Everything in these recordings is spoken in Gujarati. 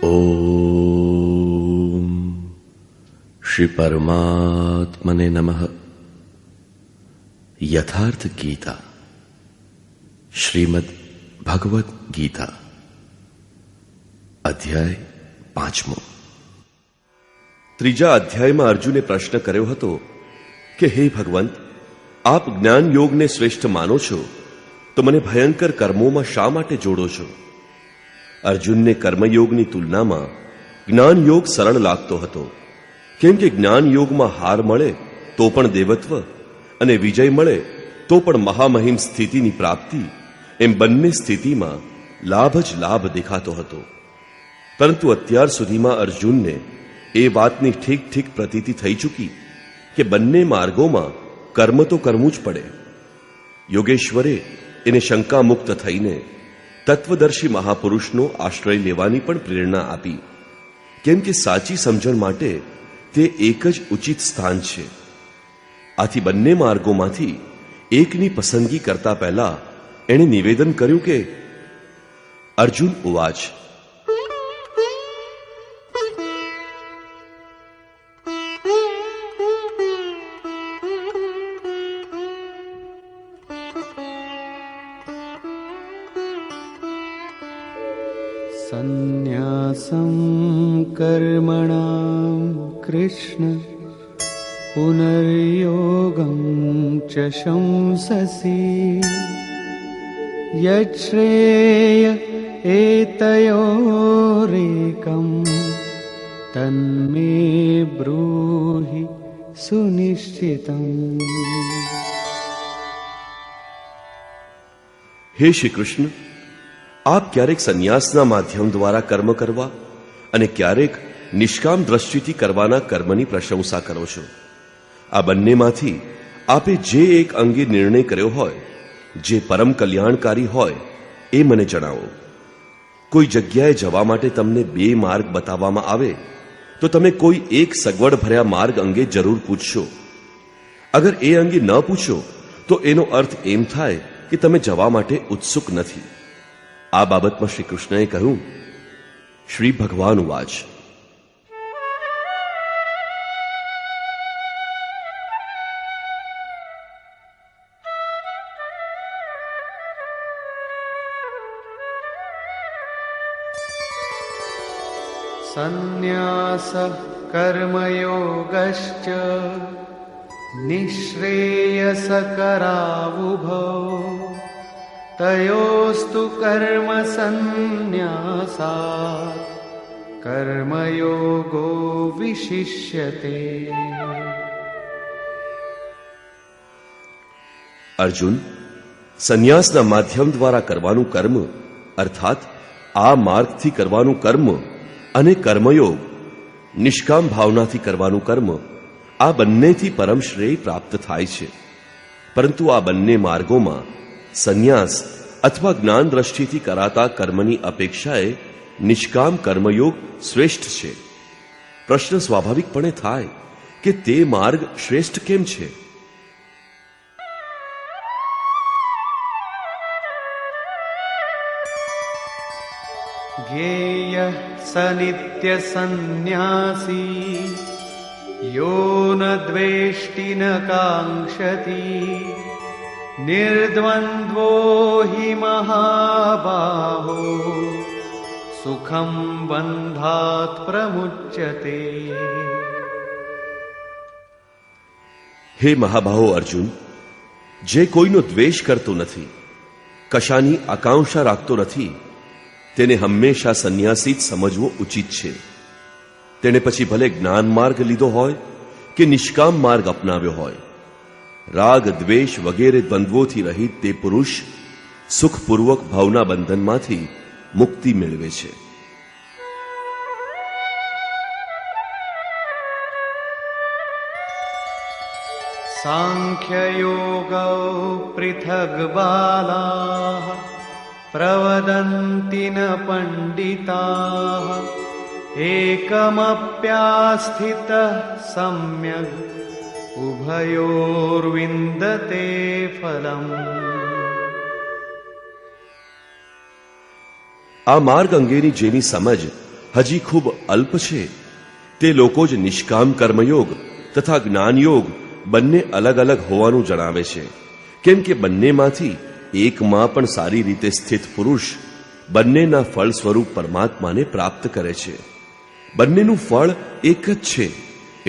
ઓમ શ્રી પરમાત્મને નમઃ. યથાર્થ ગીતા, શ્રીમદ ભગવદ્ ગીતા, અધ્યાય 5. ત્રીજા અધ્યાયમાં અર્જુને પ્રશ્ન કર્યો હતો કે હે ભગવંત, આપ જ્ઞાન યોગને શ્રેષ્ઠ માનો છો તો મને ભયંકર કર્મોમાં શા માટે જોડો છો? અર્જુનને કર્મયોગની તુલનામાં જ્ઞાન યોગ સરળ લાગતો હતો, કેમ કે જ્ઞાન યોગમાં હાર મળે તો પણ દેવત્વ અને વિજય મળે તો પણ મહામહિમ સ્થિતિની પ્રાપ્તિ, એમ બંને સ્થિતિમાં લાભ જ લાભ દેખાતો હતો. પરંતુ અત્યાર સુધીમાં અર્જુનને એ વાતની ઠીક ઠીક પ્રતીતિ થઈ ચૂકી કે બંને માર્ગોમાં કર્મ તો કરવું જ પડે. યોગેશ્વરે એને શંકામુક્ત થઈને તત્વદર્શી મહાપુરુષનો આશ્રય લેવાની પણ પ્રેરણા આપી, કેમ કે સાચી સમજણ માટે તે એક જ ઉચિત સ્થાન છે. આથી બંને માર્ગોમાંથી એકની પસંદગી કરતા પહેલા એણે નિવેદન કર્યું કે અર્જુન ઉવાચ, સંન્યાસં કર્મણાં કૃષ્ણ પુનર્યોગં ચ શંસસી યશ્રેય એતયોરેકં તન્મે બ્રૂહિ સુનિશ્ચિતં. હે શ્રી કૃષ્ણ, આપ ક્યારેક સંન્યાસના માધ્યમ દ્વારા કર્મ કરવા અને ક્યારેક નિષ્કામ દ્રષ્ટિથી કરવાના કર્મની પ્રશંસા કરો છો. આ બંનેમાંથી આપે જે એક અંગે નિર્ણય કર્યો હોય, જે પરમ કલ્યાણકારી હોય, એ મને જણાવો. કોઈ જગ્યાએ જવા માટે તમને 2 માર્ગ બતાવવામાં આવે તો તમે કોઈ એક સગવડ ભર્યા માર્ગ અંગે જરૂર પૂછશો. અગર એ અંગે ન પૂછો તો એનો અર્થ એમ થાય કે તમે જવા માટે ઉત્સુક નથી. આ બાબતમાં શ્રી કૃષ્ણએ કહ્યું, શ્રી ભગવાન ઉવાચ, સંન્યાસ કર્મયોગશ્ચ નિઃશ્રેયસકરાવુભૌ તયોસ્તુ કર્મ સંન્યાસાત કર્મયોગો વિશિષ્યતે. અર્જુન, સંન્યાસના માધ્યમ દ્વારા કરવાનું કર્મ અર્થાત આ માર્ગથી કરવાનું કર્મ અને કર્મયોગ નિષ્કામ ભાવનાથી કરવાનું કર્મ, આ બંનેથી પરમ શ્રેય પ્રાપ્ત થાય છે. પરંતુ આ બંને માર્ગોમાં સંન્યાસ અથવા જ્ઞાન દ્રષ્ટિથી કરાતા કર્મની અપેક્ષાએ નિષ્કામ કર્મયોગ શ્રેષ્ઠ છે. પ્રશ્ન સ્વાભાવિકપણે થાય કે તે માર્ગ શ્રેષ્ઠ કેમ છે? જ્ઞેય સ નિત્ય સંન્યાસી યો ન દ્વેષ્ટિ ન કાંક્ષતિ નિર્દ્વંદ્વો હિ મહાબાહો સુખમ બંધાત પ્રમુચ્યતે. હે મહાબાહો અર્જુન, જે કોઈનો દ્વેષ કરતો નથી, કશાની આકાંક્ષા રાખતો નથી, તેને હંમેશા સંન્યાસી જ સમજવો ઉચિત છે. તેને પછી ભલે જ્ઞાન માર્ગ લીધો હોય કે નિષ્કામ માર્ગ અપનાવ્યો હોય, રાગ દ્વેષ વગેરે દ્વંદ્વોથી રહિત તે પુરુષ સુખપૂર્વક ભાવના બંધનમાંથી મુક્તિ મેળવે છે. સાંખ્યયોગૌ પૃથગ બાલાઃ પ્રવદન્તિ ન પંડિતાઃ એકમપ્યાસ્થિતઃ સમ્યગ ઉભયોર્વિંદતે ફલમ. આ માર્ગ અંગેની જેની સમજ હજી ખૂબ અલ્પ છે તે લોકો જ નિષ્કામ કર્મયોગ તથા જ્ઞાનયોગ બંને અલગ અલગ હોવાનું જણાવે છે. કેમ કે બંનેમાંથી એકમાં પણ સારી રીતે સ્થિત પુરુષ બંનેના ફળ સ્વરૂપ પરમાત્માને પ્રાપ્ત કરે છે. બંનેનું ફળ એક જ છે,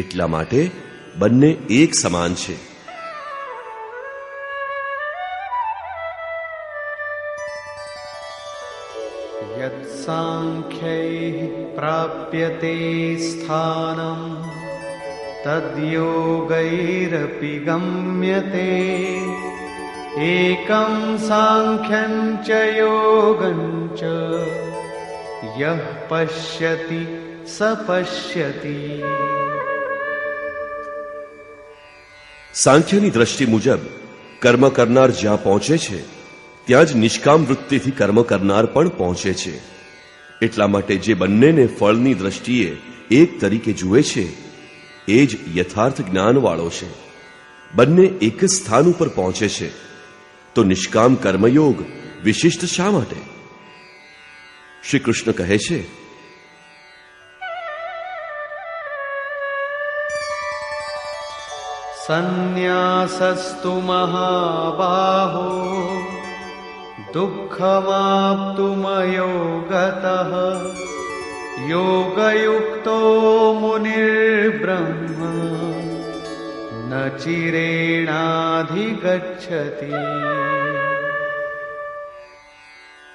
એટલા માટે બંને એક સમાન છે. યત સાંખ્યૈ પ્રાપ્યતે સ્થાનમ તદ્યોગૈરપી ગમ્યતે એકમ સાંખ્યં ચ યોગં ચ યહ પશ્યતિ સ પશ્યતિ. સાંખ્યની દ્રષ્ટિ મુજબ કર્મ કરનાર જ્યાં પહોંચે છે ત્યાં જ નિષ્કામ વૃત્તિથી કર્મ કરનાર પણ પહોંચે છે. એટલા માટે જે બંનેને ફળની દ્રષ્ટિએ એક તરીકે જુએ છે એ જ યથાર્થ જ્ઞાનવાળો છે. બંને એક જ સ્થાન ઉપર પહોંચે છે, તો નિષ્કામ કર્મયોગ વિશિષ્ટ શા માટે? શ્રી કૃષ્ણ કહે છે, સંન્યાસસ્તુ મહાબાહો દુઃખમાપ્તુમયોગતઃ યોગયુક્તો મુનિર્બ્રહ્મ ન ચિરેણાધિગચ્છતિ.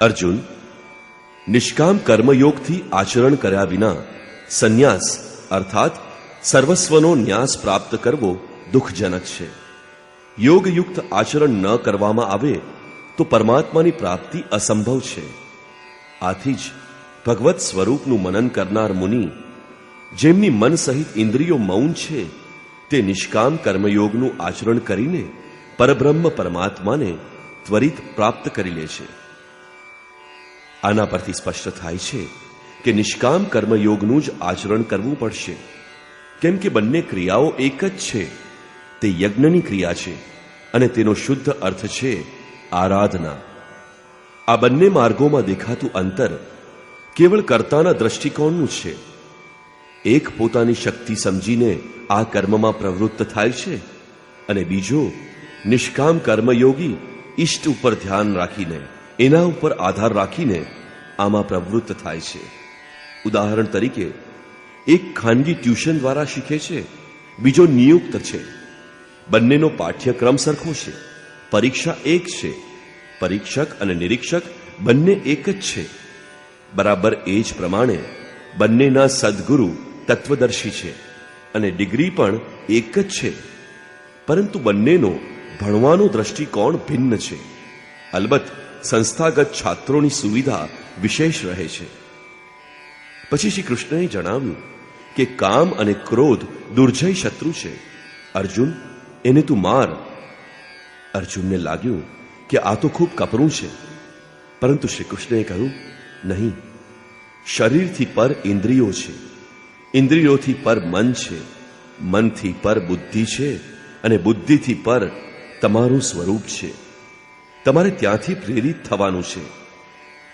અર્જુન, નિષ્કામ કર્મયોગથી આચરણ કર્યા વિના સંન્યાસ અર્થાત સર્વસ્વનો ન્યાસ પ્રાપ્ત કરવો દુઃખજનક છે. યોગયુક્ત આચરણ ન કરવામાં આવે તો પરમાત્માની પ્રાપ્તિ અસંભવ છે. આથી જ ભગવત સ્વરૂપનું મનન કરનાર મુનિ, જેમની મન સહિત ઇન્દ્રિયો મૌન છે, તે નિષ્કામ કર્મયોગનું આચરણ કરીને પરબ્રહ્મ પરમાત્માને ત્વરિત પ્રાપ્ત કરી લે છે. આના પરથી સ્પષ્ટ થાય છે કે નિષ્કામ કર્મયોગનું જ આચરણ કરવું પડશે. કેમ કે બંને ક્રિયાઓ એક જ છે. તે યજ્ઞની ક્રિયા છે અને તેનો શુદ્ધ અર્થ છે આરાધના. આ બંને માર્ગોમાં દેખાતું અંતર કેવળ કર્તાના દ્રષ્ટિકોણનું છે. એક પોતાની શક્તિ સમજીને આ કર્મમાં પ્રવૃત્ત થાય છે અને બીજો નિષ્કામ કર્મયોગી ઈષ્ટ ઉપર ધ્યાન રાખીને, એના ઉપર આધાર રાખીને આમાં પ્રવૃત્ત થાય છે. ઉદાહરણ તરીકે, એક ખાનગી ટ્યુશન દ્વારા શીખે છે, બીજો નિયુક્ત છે. બંનેનો પાઠ્યક્રમ સરખો છે, પરીક્ષા એક છે, પરીક્ષક અને નિરીક્ષક બંને એક જ છે. બરાબર એ જ પ્રમાણે બંનેના સદગુરુ તત્વદર્શી છે અને ડિગ્રી પણ એક જ છે, પરંતુ બંનેનો ભણવાનો દ્રષ્ટિકોણ ભિન્ન છે. અલબત્ત સંસ્થાગત છાત્રોની સુવિધા વિશેષ રહે છે. પછી શ્રી કૃષ્ણએ જણાવ્યું કે કામ અને ક્રોધ દુર્જય શત્રુ છે. અર્જુન, એને તું માર. અર્જુનને લાગ્યું કે આ તો ખૂબ કપરું છે, પરંતુ શ્રી કૃષ્ણએ કહ્યું, નહીં, શરીરથી પર ઇન્દ્રિયો છે, ઇન્દ્રિયોથી પર મન છે, મનથી પર બુદ્ધિ છે અને બુદ્ધિથી પર તમારું સ્વરૂપ છે. તમારે ત્યાંથી પ્રેરિત થવાનું છે.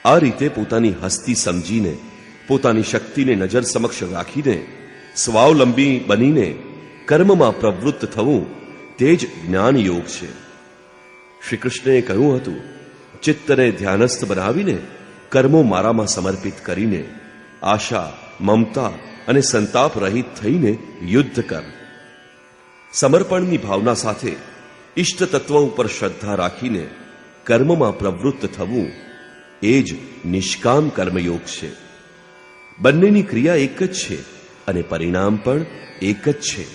આ રીતે પોતાની હસ્તી સમજીને, પોતાની શક્તિને નજર સમક્ષ રાખીને, સ્વાવલંબી બનીને કર્મમાં પ્રવૃત્ત થવું તે જ જ્ઞાન યોગ છે. શ્રી કૃષ્ણએ કહ્યું હતું, ચિત્તને ધ્યાનસ્થ બનાવીને કર્મો મારામાં સમર્પિત કરીને આશા, મમતા અને સંતાપ રહિત થઈને યુદ્ધ કર. સમર્પણની ભાવના સાથે ઇષ્ટ તત્વ ઉપર શ્રદ્ધા રાખીને કર્મમાં પ્રવૃત્ત થવું એ જ નિષ્કામ કર્મયોગ છે. બંનેની ક્રિયા એક જ છે અને પરિણામ પણ એક જ છે.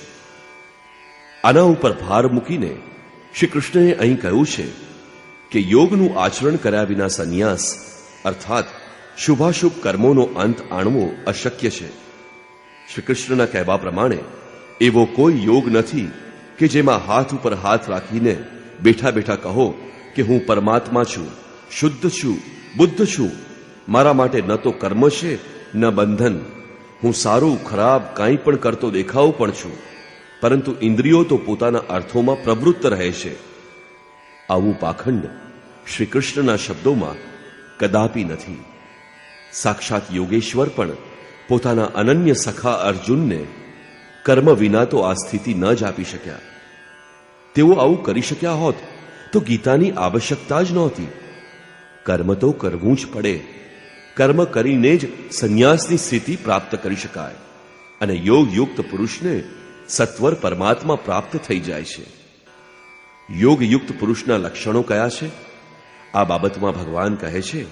આના ઉપર ભાર મૂકીને શ્રી કૃષ્ણએ અહીં કહ્યું છે કે યોગનું આચરણ કર્યા વિના સંન્યાસ અર્થાત શુભાશુભ કર્મોનો અંત આણવો અશક્ય છે. શ્રી કૃષ્ણના કહેવા પ્રમાણે એવો કોઈ યોગ નથી કે જેમાં હાથ ઉપર હાથ રાખીને બેઠા બેઠા કહો કે હું પરમાત્મા છું, શુદ્ધ છું, બુદ્ધ છું, મારા માટે ન તો કર્મ છે ન બંધન, હું સારું ખરાબ કાંઈ પણ કરતો દેખાવું પણ છું, પરંતુ ઇન્દ્રિયો તો પોતાના અર્થોમાં પ્રવૃત્ત રહે છે. આવું પાખંડ શ્રી કૃષ્ણના શબ્દોમાં કદાપી નથી. સાક્ષાત યોગેશ્વર પણ પોતાના અનન્ય સખા અર્જુનને કર્મ વિના તો આ સ્થિતિ ન જ આપી શક્યા. તેઓ આવું કરી શક્યા હોત તો ગીતાની આવશ્યકતા જ નહોતી. કર્મ તો કરવું જ પડે. કર્મ કરીને જ સંન્યાસની સ્થિતિ પ્રાપ્ત કરી શકાય અને યોગયુક્ત પુરુષને સત્વર પરમાત્મા પ્રાપ્ત થઈ જાય છે. યોગયુક્ત પુરુષના લક્ષણો કયા છે? આ બાબતમાં ભગવાન કહે છે,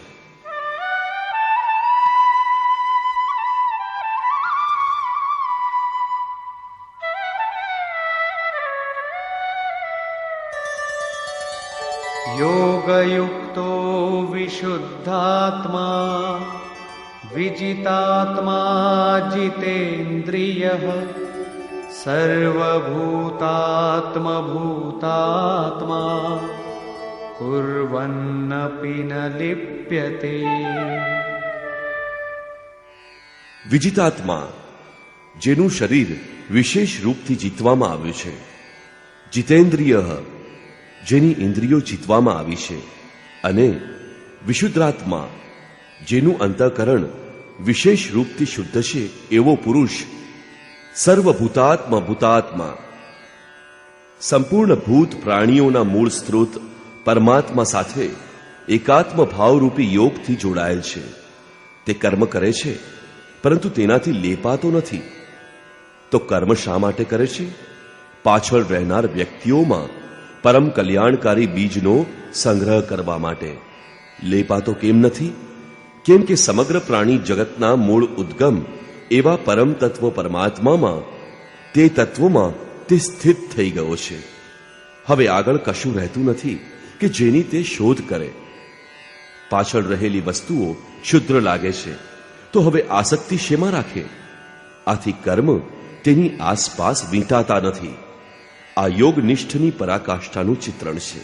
योगयुक्तो विशुद्धात्मा विजितात्मा जितेन्द्रियः सर्वभूतात्मभूतात्मा कुर्वन्नपि न लिप्यते. વિજિતાત્મા, જેનું શરીર વિશેષ રૂપથી જીતવામાં આવ્યું છે. જીતેન્દ્રિય, જેની ઇન્દ્રિયો જીતવામાં આવી છે. અને વિશુદ્ધાત્મા, જેનું અંતઃકરણ વિશેષ રૂપથી શુદ્ધ છે એવો પુરુષ. સર્વભૂતાત્મા ભૂતાત્મા, સંપૂર્ણ ભૂત પ્રાણીઓના મૂળ સ્ત્રોત પરમાત્મા સાથે એકાત્મ ભાવરૂપી યોગથી જોડાયેલ છે. તે કર્મ કરે છે પરંતુ તેનાથી લેપાતો નથી. તો કર્મ શા માટે કરે છે? પાછળ રહેનાર વ્યક્તિઓમાં પરમ કલ્યાણકારી બીજનો સંગ્રહ કરવા માટે. લેપાતો કેમ નથી? કેમ કે સમગ્ર પ્રાણી જગતના મૂળ ઉદ્ગમ એવા પરમ તત્વ પરમાત્મામાં, તે તત્વમાં તે સ્થિત થઈ ગયો છે. હવે આગળ કશું રહેતું નથી કે જેની તે શોધ કરે. પાછળ રહેલી વસ્તુઓ ક્ષુદ્ર લાગે છે તો હવે આસક્તિ શેમાં રાખે? આથી કર્મ તેની આસપાસ વીંટાતા નથી. આ યોગનિષ્ઠની પરાકાષ્ઠાનું ચિત્રણ છે.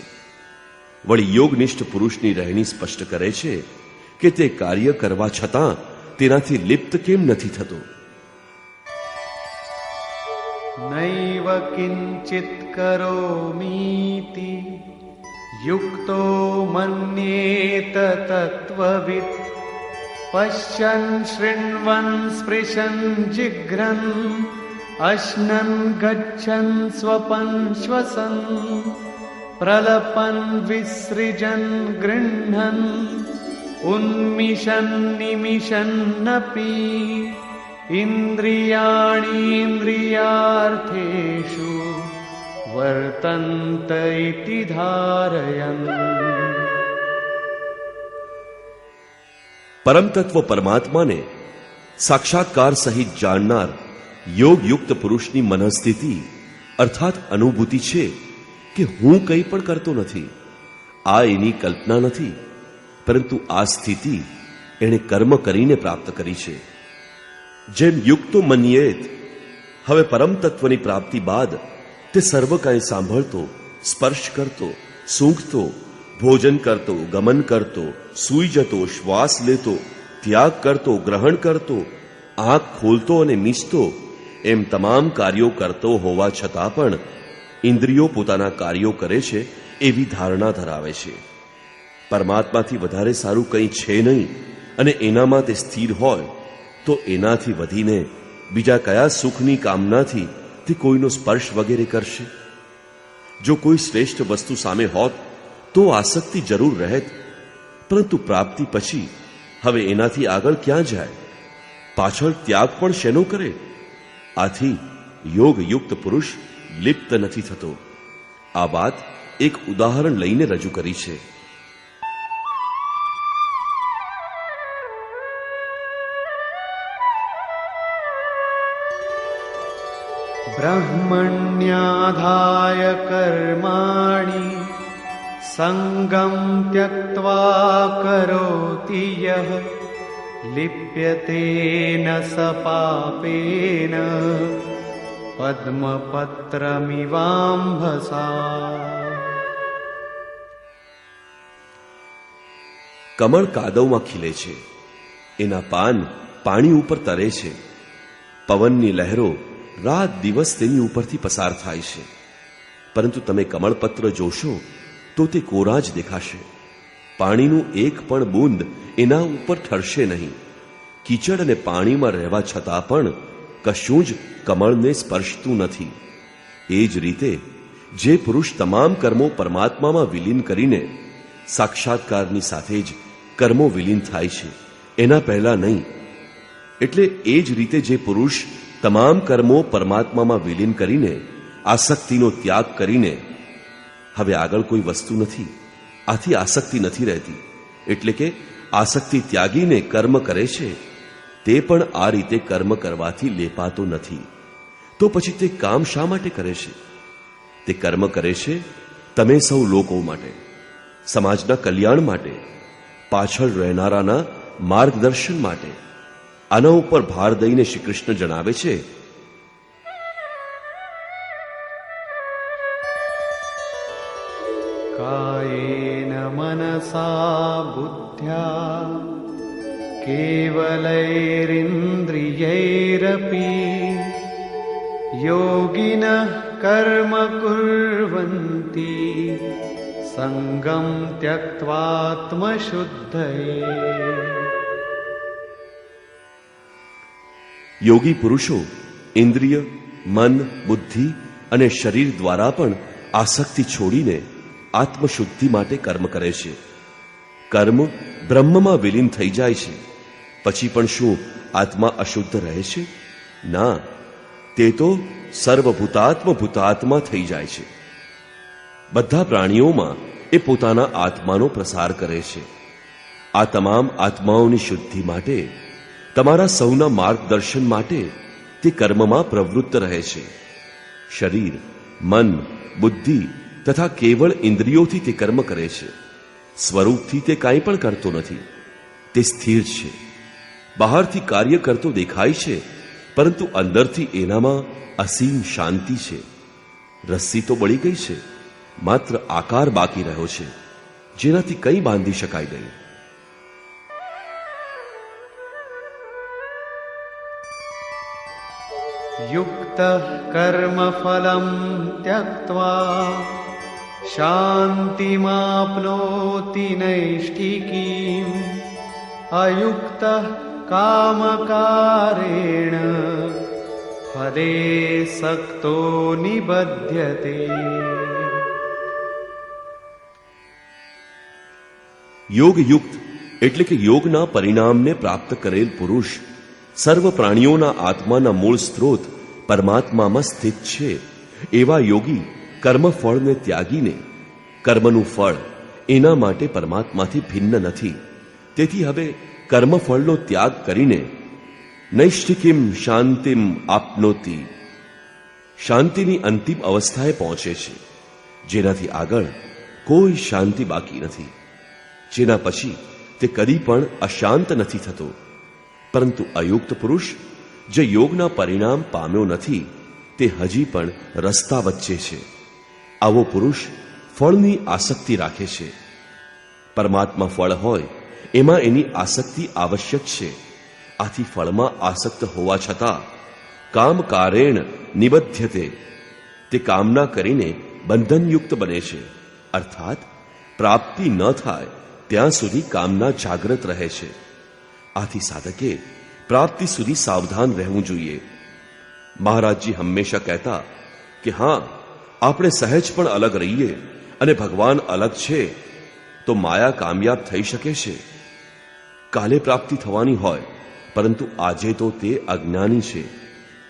વળી યોગનિષ્ઠ પુરુષની રહેણી સ્પષ્ટ કરે છે કે તે કાર્ય કરવા છતાં તેનાથી લિપ્ત કેમ નથી થતો. નૈવ કિંચિત કરોમીતિ યુક્તો મન્યેત તત્વવિદ પશ્યન શૃણ્વન સ્પૃશન જિઘ્રન અશ્નન ગચ્છન સ્વપન શ્વસન પ્રલપન વિસૃજન ગૃહ્ણન ઉન્મિષન નિમિષન્નપી ઇન્દ્રિયાણીન્દ્રિયાર્થેષુ વર્તન્ત ઇતિ ધારયન. પરમ તત્વ પરમાત્માને સાક્ષાત્કાર સહિત જાણનાર યોગયુક્ત પુરુષની મનઃસ્થિતિ અર્થાત અનુભૂતિ છે કે હું કંઈ પણ કરતો નથી. આ એની કલ્પના નથી, પરંતુ આ સ્થિતિ એણે કર્મ કરીને પ્રાપ્ત કરી છે. જેમ યુક્તો મન્યેત, હવે પરમ તત્વની પ્રાપ્તિ બાદ તે સર્વ કાંઈ સાંભળતો, સ્પર્શ કરતો, સૂંઘતો, ભોજન કરતો, ગમન કરતો, સૂઈ જતો, શ્વાસ લેતો, ત્યાગ કરતો, ગ્રહણ કરતો, આંખ ખોલતો અને મીચતો, એમ તમામ કાર્યો કરતો હોવા છતાં પણ ઇન્દ્રિયો પોતાના કાર્યો કરે છે એવી ધારણા ધરાવે છે. પરમાત્માથી વધારે સારું કંઈ છે નહીં અને એનામાં તે સ્થિર હોય તો એનાથી વધીને બીજા કયા સુખની કામનાથી તે કોઈનો સ્પર્શ વગેરે કરશે? જો કોઈ શ્રેષ્ઠ વસ્તુ સામે હોત તો આસક્તિ જરૂર રહેત, પરંતુ પ્રાપ્તિ પછી હવે એનાથી આગળ ક્યાં જાય? પાછળ ત્યાગ પણ શેનો કરે? આથી યોગયુક્ત પુરુષ લિપ્ત નથી થતો. આ વાત એક ઉદાહરણ લઈને રજૂ કરી છે. બ્રહ્મણ્યાધાય કર્માણિ સંગમ ત્યક્ત્વા કરોતિ યહ લિપ્યતે ન સ પાપેન પદ્મપત્રમિવાંભસા. કમળ કાદવમાં ખીલે છે, એના પાન પાણી ઉપર તરે છે, પવનની લહેરો રાત દિવસ તેની ઉપરથી પસાર થાય છે, પરંતુ તમે કમળપત્ર જોશો તો તે કોરા જ દેખાશે. પાણીનું એક પણ બૂંદ એના ઉપર ઠરશે નહીં. કીચડ અને પાણીમાં રહેવા છતાં પણ કશું જ કમળને સ્પર્શતું નથી. એ જ રીતે જે પુરુષ તમામ કર્મો પરમાત્મામાં વિલીન કરીને સાક્ષાત્કારની સાથે જ કર્મો વિલીન થાય છે, એના પહેલા નહીં. એટલે એ જ રીતે જે પુરુષ તમામ કર્મો પરમાત્મામાં વિલીન કરીને આસક્તિનો ત્યાગ કરીને, હવે આગળ કોઈ વસ્તુ નથી, આથી આસક્તિ નથી રહેતી, એટલે કે આસક્તિ ત્યાગીને કર્મ કરે છે, તે પણ આ રીતે કર્મ કરવાથી લેપાતો નથી. તો પછી તે કામ શા માટે કરે છે? તે કર્મ કરે છે તમે સૌ લોકો માટે, સમાજના કલ્યાણ માટે, પાછળ રહેનારાના માર્ગદર્શન માટે. આના ઉપર ભાર દઈને શ્રી કૃષ્ણ જણાવે છે, કાયેન મનસા બુદ્ધ્યા કેવલૈરિન્દ્રિયૈરપી યોગિનઃ કર્મ કુર્વન્તિ સંગમ ત્યક્ત્વાત્મશુદ્ધયે. યોગી પુરુષો ઇન્દ્રિય, મન, બુદ્ધિ અને શરીર દ્વારા પણ આસક્તિ છોડીને આત્મશુદ્ધિ માટે કર્મ કરે છે. કર્મ બ્રહ્મમાં વિલીન થઈ જાય છે, પછી પણ શું આત્મા અશુદ્ધ રહે છે? ના, તે તો સર્વભૂતાત્મ ભૂતાત્મા થઈ જાય છે. બધા પ્રાણીઓમાં એ પોતાના આત્માનો પ્રસાર કરે છે. આ તમામ આત્માઓની શુદ્ધિ માટે, તમારા સૌના માર્ગદર્શન માટે તે કર્મમાં પ્રવૃત્ત રહે છે. શરીર, મન, બુદ્ધિ તથા કેવળ ઇન્દ્રિયોથી તે કર્મ કરે છે. સ્વરૂપથી તે કાંઈ પણ કરતો નથી, તે સ્થિર છે. બહારથી કાર્ય કરતો દેખાય છે, પરંતુ અંદરથી એનામાં અસીમ શાંતિ છે. રસ્સી તો બળી ગઈ છે, માત્ર આકાર બાકી રહ્યો છે, જેનાથી કંઈ બાંધી શકાય નહીં. યુક્ત કર્મફલમ ત્યક્ત્વા શાંતિમાપ્નોતિ નૈષ્ઠિકીમ અયુક્ત કામકારેણ ફલે સક્તો નિબધ્યતે. યોગયુક્ત એટલે કે યોગના પરિણામને પ્રાપ્ત કરેલ પુરુષ સર્વ પ્રાણીઓના આત્માના મૂળ સ્ત્રોત પરમાત્મામાં સ્થિત છે. એવા યોગી કર્મફળને ત્યાગીને, કર્મનું ફળ એના માટે પરમાત્માથી ભિન્ન નથી, તેથી હવે કર્મફળનો ત્યાગ કરીને નૈષ્ઠિકીમ શાંતિમ આપનોતિ, શાંતિની અંતિમ અવસ્થાએ પહોંચે છે, જેનાથી આગળ કોઈ શાંતિ બાકી નથી, જેના પછી તે કદી પણ અશાંત નથી થતો. પરંતુ અયુક્ત પુરુષ જે યોગના પરિણામ પામ્યો નથી, તે હજી પણ રસ્તા વચ્ચે છે. આવો પુરુષ ફળની આસક્તિ રાખે છે. પરમાત્મા ફળ હોય એમાં એની આસક્તિ આવશ્યક છે. આથી ફળમાં આસક્ત હોવા છતાં કામકારેણ નિબધ્યતે, તે કામના કરીને બંધનયુક્ત બને છે. અર્થાત પ્રાપ્તિ ન થાય ત્યાં સુધી કામના જાગ્રત રહે છે. આથી સાધકે પ્રાપ્તિ સુધી સાવધાન રહેવું જોઈએ. મહારાજજી હંમેશા કહેતા કે હા, આપણે સહેજ પણ અલગ રહીએ અને ભગવાન અલગ છે તો માયા કામયાબ થઈ શકે છે. કાલે પ્રાપ્તિ થવાની હોય, પરંતુ આજે તો તે અજ્ઞાની છે.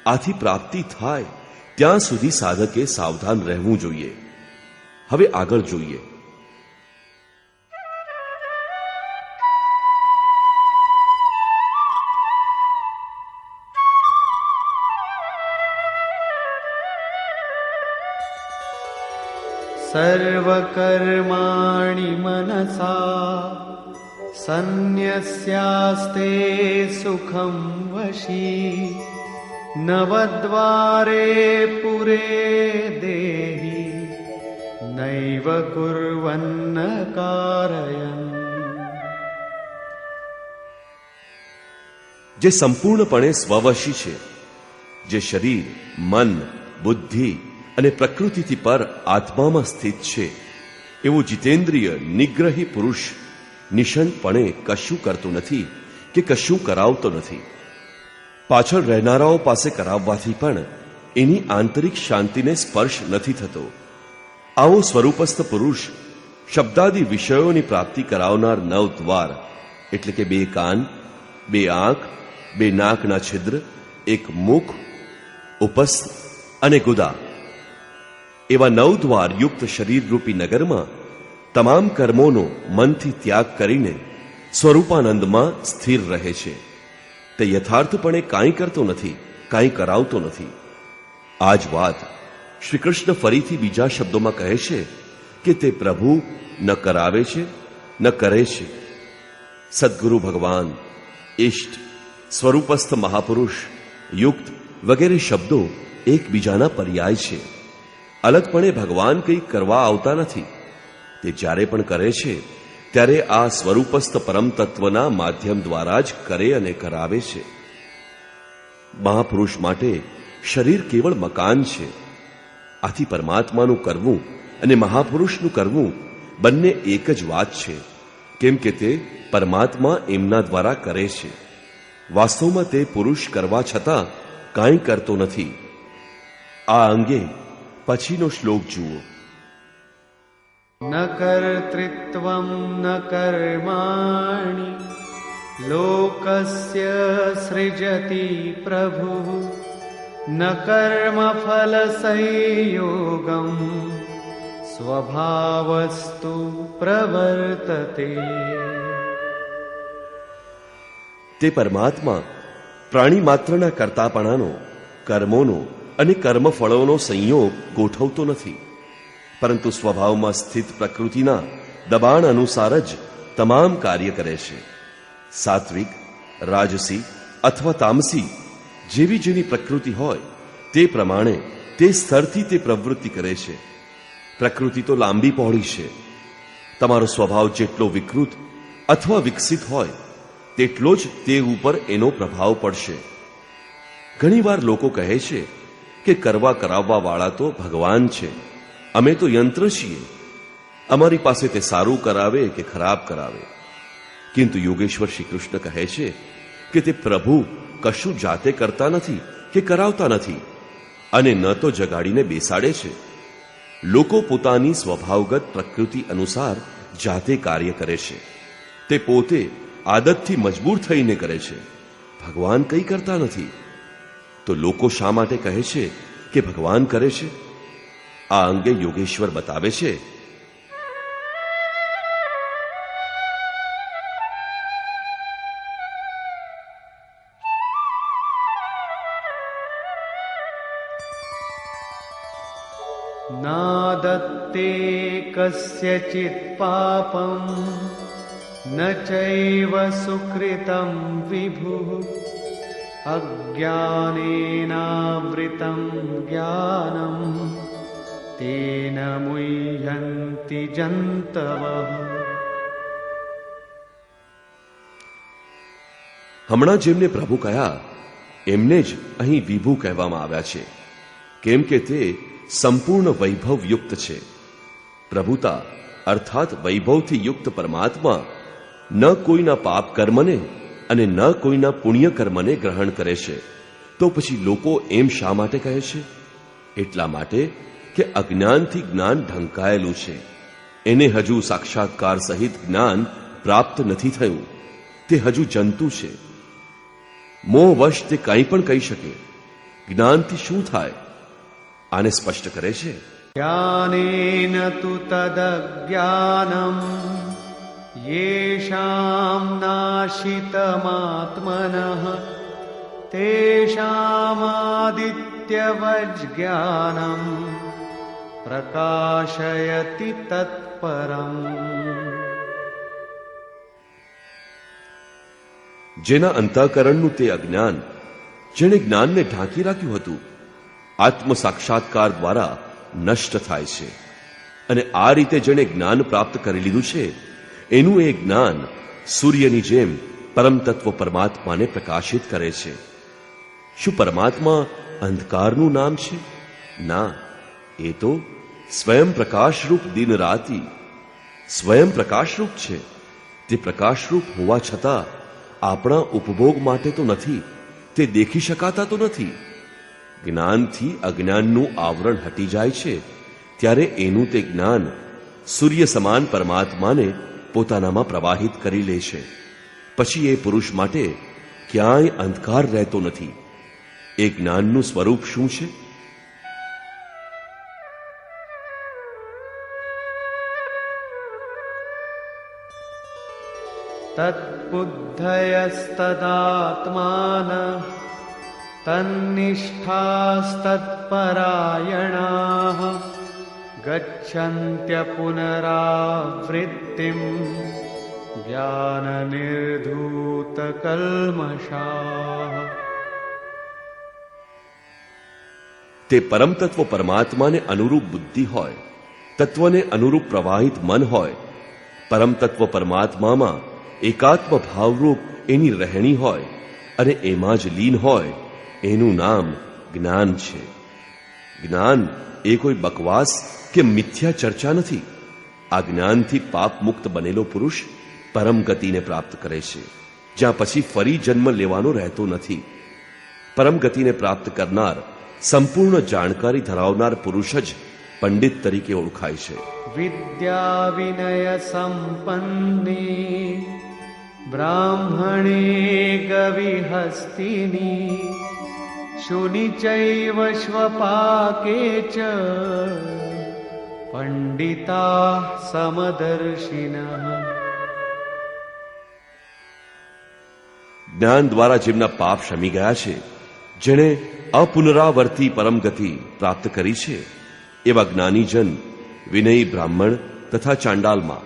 આથી પ્રાપ્તિ થાય ત્યાં સુધી સાધકે સાવધાન રહેવું જોઈએ. હવે આગળ જોઈએ. સર્વકર્માણિ મનસા સંન્યસ્યાસ્તે સુખમ વશી નવદ્વારે પુરે દેહી નૈવ કુર્વન્ન કારયન. જે સંપૂર્ણપણે સ્વવશી છે, જે શરીર, મન, બુદ્ધિ અને પ્રકૃતિથી પર આત્મામાં સ્થિત છે, એવું જીતેન્દ્રિય નિગ્રહી પુરુષ નિશંકપણે કશું કરતો નથી, કે કશું કરાવતો નથી. પાછળ રહેનારાઓ પાસે કરાવવાથી પણ એની આંતરિક શાંતિને સ્પર્શ નથી થતો. આવો સ્વરૂપસ્થ પુરુષ શબ્દાદિ વિષયોની પ્રાપ્તિ કરાવનાર નવ દ્વાર એટલે કે 2 કાન, 2 આંખ, 2 નાકના છિદ્ર, 1 મુખ, ઉપસ્થ અને ગુદા એવા 9 દ્વાર યુક્ત શરીરરૂપી નગરમાં તમામ કર્મોનો મનથી ત્યાગ કરીને સ્વરૂપાનંદમાં સ્થિર રહે છે. તે યથાર્થપણે કાંઈ કરતો નથી, કાંઈ કરાવતો નથી. આ જ વાત શ્રી કૃષ્ણ ફરીથી બીજા શબ્દોમાં કહે છે કે તે પ્રભુ ન કરાવે છે ન કરે છે. સદ્ગુરુ ભગવાન, ઇષ્ટ, સ્વરૂપસ્થ મહાપુરુષ, યુક્ત વગેરે શબ્દો એકબીજાના પર્યાય છે. અલગપણે ભગવાન કંઈ કરવા આવતા નથી. તે જ્યારે પણ કરે છે ત્યારે આ સ્વરૂપસ્થ પરમ તત્વના માધ્યમ દ્વારા જ કરે અને કરાવે છે. મહાપુરુષ માટે શરીર કેવળ મકાન છે. આથી પરમાત્માનું કરવું અને મહાપુરુષનું કરવું બંને એક જ વાત છે, કેમ કે તે પરમાત્મા એમના દ્વારા કરે છે. વાસ્તવમાં તે પુરુષ કરવા છતાં કાંઈ કરતો નથી. આ અંગે પછીનો શ્લોક જુઓ. ન કર્તૃત્વં ન કર્માણિ લોકસ્ય સૃજતિ પ્રભુઃ ન કર્મફલ સંયોગમ સ્વભાવસ્તુ પ્રવર્તતે. તે પરમાત્મા પ્રાણી માત્રના કર્તાપણાનો, કર્મોનો અને કર્મફળોનો સંયોગ ગોઠવતો નથી, પરંતુ સ્વભાવમાં સ્થિત પ્રકૃતિના દબાણ અનુસાર જ તમામ કાર્ય કરે છે. સાત્વિક, રાજસી અથવા તામસી જેવી જેની પ્રકૃતિ હોય તે પ્રમાણે તે સ્તરથી તે પ્રવૃત્તિ કરે છે. પ્રકૃતિ તો લાંબી પહોળી છે. તમારો સ્વભાવ જેટલો વિકૃત અથવા વિકસિત હોય તેટલો જ તે ઉપર એનો પ્રભાવ પડશે. ઘણીવાર લોકો કહે છે કે કરવા કરાવવા વાળા તો ભગવાન છે, અમે તો યંત્ર છીએ, અમારી પાસે તે સારું કરાવે કે ખરાબ કરાવે. કિંતુ યોગેશ્વર શ્રી કૃષ્ણ કહે છે કે તે પ્રભુ કશું જાતે કરતા નથી કે કરાવતા નથી, અને ન તો જગાડીને બેસાડે છે. લોકો પોતાની સ્વભાવગત પ્રકૃતિ અનુસાર જાતે કાર્ય કરે છે. તે પોતે આદતથી મજબૂર થઈને કરે છે. ભગવાન કંઈ કરતા નથી. તો લોકો શા માટે કહે છે કે ભગવાન કરે છે? આ અંગે યોગેશ્વર બતાવે છે. નાદત્તે કસ્યચિત પાપમ ન ચૈવ સુકૃતમ વિભુઃ અજ્ઞાનેનાવૃતમ જ્ઞાનમ તેન મુહ્યન્તિ જંતવઃ. હમણાં જેમને પ્રભુ કહ્યા એમને જ અહીં વિભુ કહેવામાં આવ્યા છે, કેમ કે તે સંપૂર્ણ વૈભવ યુક્ત છે. પ્રભુતા અર્થાત વૈભવથી યુક્ત પરમાત્મા ન કોઈના પાપ કર્મને અને ન કોઈના પુણ્ય કર્મને ગ્રહણ કરે છે. તો પછી લોકો એમ શા માટે કહે છે? એટલા માટે કે અજ્ઞાનથી જ્ઞાન ઢંકાયેલું છે. એને હજુ સાક્ષાત્કાર સહિત જ્ઞાન પ્રાપ્ત નથી થયું. તે હજુ જંતુ છે. મોહવશ તે કંઈ પણ કહી શકે. જ્ઞાનથી શું થાય? આને સ્પષ્ટ કરે છે. જ્ઞાનેન તુ તદજ્ઞાનમ યેષામ નાશિતમાત્મનઃ તેષામાદિત્યવજ્ જ્ઞાનમ પ્રકાશયતિ તત્પરમ. જેના અંતઃકરણનું તે અજ્ઞાન, જેણે જ્ઞાનને ઢાંકી રાખ્યું હતું, આત્મ સાક્ષાત્કાર દ્વારા નષ્ટ થાય છે. અને આ રીતે જેણે જ્ઞાન પ્રાપ્ત કરી લીધું છે એનું એ જ્ઞાન સૂર્યની જેમ પરમ તત્વ પરમાત્માને પ્રકાશિત કરે છે. શું પરમાત્મા અંધકારનું નામ છે? ના, એ તો સ્વયં પ્રકાશરૂપ દિન રાતી સ્વયં પ્રકાશરૂપ છે. તે પ્રકાશરૂપ હોવા છતાં આપણા ઉપભોગ માટે તો નથી, તે દેખી શકાતા તો નથી. જ્ઞાનથી અજ્ઞાનનું આવરણ હટી જાય છે ત્યારે એનું તે જ્ઞાન સૂર્ય સમાન પરમાત્માને પોતાનામાં પ્રવાહિત કરી લે છે. પછી એ પુરુષ માટે ક્યાંય અંધકાર રહેતો નથી. એ જ્ઞાનનું સ્વરૂપ શું છે? તદ્બુદ્ધયસ્તદાત્માન તન્નિષ્ઠાસ્તત્પરાયણાઃ ગચ્છન્ત્ય પુનરાવૃત્તિમ જ્ઞાનનિર્ધૂતકલ્મષાઃ. તે પરમ તત્વ પરમાત્માને અનુરૂપ બુદ્ધિ હોય, તત્વને અનુરૂપ પ્રવાહિત મન હોય, પરમ તત્વ પરમાત્મામાં એકાત્મ ભાવરૂપ એની રહેણી હોય અને એમાં જ લીન હોય, એનું નામ જ્ઞાન છે. જ્ઞાન એ કોઈ બકવાસ કે મિથ્યા ચર્ચા નથી. આ જ્ઞાનથી પાપ મુક્ત બનેલો પુરુષ પરમ ગતિને પ્રાપ્ત કરે છે, જ્યાં પછી ફરી જન્મ લેવાનો રહેતો નથી. પરમ ગતિને પ્રાપ્ત કરનાર, સંપૂર્ણ જાણકારી ધરાવનાર પુરુષ જ પંડિત તરીકે ઓળખાય છે. વિદ્યા વિનય સંપન્ની બ્રાહ્મણે ગવિહસ્તિની શુનિચૈવ શ્વપાકે ચ પંડિતા સમદર્શિનઃ. જ્ઞાન દ્વારા જેમના પાપ શમી ગયા છે, જેણે અપુનરાવર્તી પરમ ગતિ પ્રાપ્ત કરી છે, એવા જ્ઞાનીજન વિનયી બ્રાહ્મણ તથા ચાંડાલમાં,